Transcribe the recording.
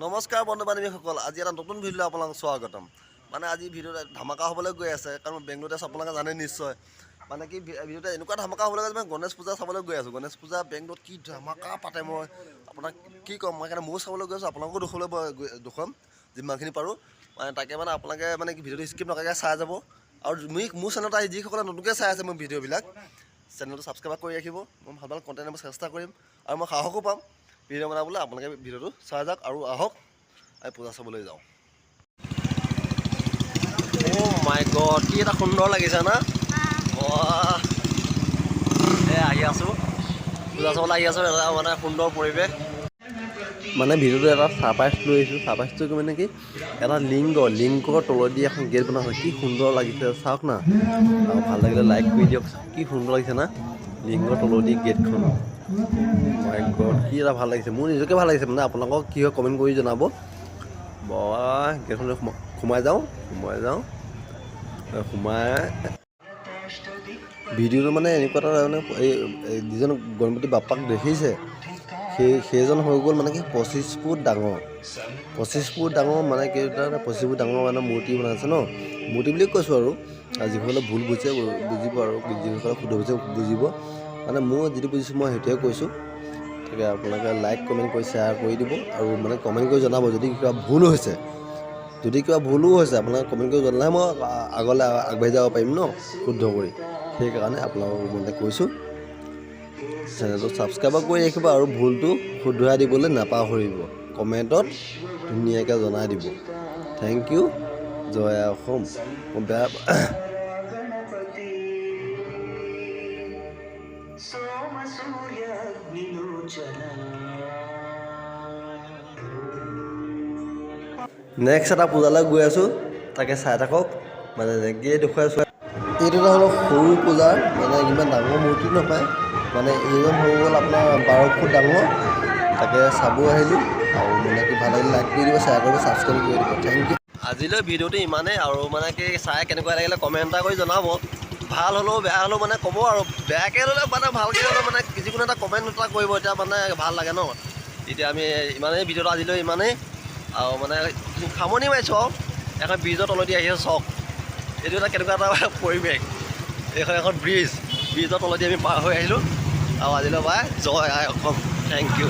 নমস্কাৰ বন্ধু বান্ধৱীসকল, আজি এটা নতুন ভিডিঅ' আপোনালোকক স্বাগতম। মানে আজি ভিডিঅ'ত ধামাকা হ'বলৈ গৈ আছে, কাৰণ বেংগলোৰত আছে আপোনালোকে জানে নিশ্চয়। মানে কি ভিডিঅ'তে এনেকুৱা ধামাকা হ'বলৈ গৈছে, গণেশ পূজা চাবলৈ গৈ আছোঁ। গণেশ পূজা বেংগলোৰত কি ধামাকা পাতে, মই আপোনাক কি ক'ম। মই সেইকাৰণে ময়ো চাবলৈ গৈ আছোঁ, আপোনালোকো দেখুৱাম যিমানখিনি পাৰোঁ। মানে তাকে মানে আপোনালোকে মানে কি ভিডিঅ'টো স্কিপ নকৰাকৈ চাই যাব। আৰু মোৰ চেনেলত আহি যিসকলে নতুনকৈ চাই আছে মোৰ ভিডিঅ'বিলাক, চেনেলটো ছাবস্ক্ৰাইব কৰি ৰাখিব। মই ভাল ভাল কণ্টেণ্ট দিব চেষ্টা কৰিম আৰু মই সাহসো পাম ভিডিঅ' বনাবলৈ। আপোনালোকে ভিডিঅ'টো চাই যাওক আৰু আহক আমি পূজা চাবলৈ যাওঁ। অ' মাই গড, কি এটা সুন্দৰ লাগিছে না। আহি আছোঁ, পূজা চাবলৈ আহি আছোঁ। এটা মানে সুন্দৰ পৰিৱেশ। মানে ভিডিঅ'টো এটা ছাৰপ্ৰাইজ লৈ আহিছোঁ। ছাৰপ্ৰাইজটো মানে কি, এটা লিংকৰ তলেদি এখন গেট বনোৱা হয়। কি সুন্দৰ লাগিছে চাওক না। আৰু ভাল লাগিলে লাইক কৰি দিয়ক। কি সুন্দৰ লাগিছে না, লিংকৰ তলেদি গেটখন। মাই গড, কি এটা ভাল লাগিছে। মোৰ নিজকে ভাল লাগিছে। মানে আপোনালোকক কি হয় কমেণ্ট কৰি জনাব। গেটখনলৈ সোমাই যাওঁ। ভিডিঅ'টো মানে এনেকুৱা এটা মানে এই যিজন গণপতি বাপ্পাক দেখিছে, সেইজন হৈ গ'ল মানে কি 25 ফুট ডাঙৰ। 25 ফুট ডাঙৰ মানে কেইটা 25 ফুট ডাঙৰ মানে মূৰ্তি বনাইছে ন। মূৰ্তি বুলি কৈছোঁ আৰু যিসকলে ভুল বুজিছে বুজিব, আৰু যিসকলে শুদ্ধ বুজিছে বুজিব। মানে মই যিটো বুজিছোঁ মই সেইটোৱে কৈছোঁ। তাকে আপোনালোকে লাইক কমেণ্ট কৰি শ্বেয়াৰ কৰি দিব, আৰু মানে কমেণ্ট কৰি জনাব যদি কিবা ভুল হৈছে। যদি কিবা ভুলো হৈছে আপোনালোকে কমেণ্ট কৰি জনালে মই আগলৈ আগবাঢ়ি যাব পাৰিম ন শুদ্ধ কৰি। সেইকাৰণে আপোনালোকক মানে কৈছোঁ, চেনেলটো ছাবস্ক্ৰাইব কৰি ৰাখিব আৰু ভুলটো শুধৰাই দিবলৈ নাপাহৰিব। কমেণ্টত ধুনীয়াকৈ জনাই দিব। Thank you. জয় অসম। মই বেয়া নেক্সট এটা পূজালৈ গৈ আছোঁ, তাকে চাই থাকক। মানে এনেকৈয়ে দেখুৱাইছোঁ। এইটো এটা হ'ল সৰু পূজাৰ, মানে ইমান ডাঙৰ মূৰ্তি নহয়। মানে এইজন হৈ গ'ল আপোনাৰ 12 ফুট ডাঙৰ। তাকে চাব আহিলোঁ, আৰু মানে কি ভাল লাগিলে লাইক কৰি দিব, শ্বেয়াৰ কৰিব, ছাবস্ক্ৰাইব কৰি দিব। Thank you. আজিলৈ ভিডিঅ'টো ইমানেই, আৰু মানে কি চাই কেনেকুৱা লাগিলে কমেণ্ট এটা কৰি জনাব। ভাল হ'লেও বেয়া হ'লেও মানে ক'ব, আৰু বেয়াকৈ হ'লেও মানে ভালকৈ হ'লেও মানে যিকোনো এটা কমেণ্ট এটা কৰিব, এতিয়া মানে ভাল লাগে ন। এতিয়া আমি ইমানেই ভিডিঅ'টো আজিলৈ ইমানেই, আৰু মানে সামৰণি মাৰিছোঁ আৰু এখন ব্ৰিজৰ তলেদি আহি আছে চাওক। এইটো এটা কেনেকুৱা এটা পৰিৱেশ। এইখন এখন ব্ৰিজৰ তলেদি আমি পাৰ হৈ আহিলোঁ। আৰু আজিলৈ বাই, জয় আই অসম। Thank U.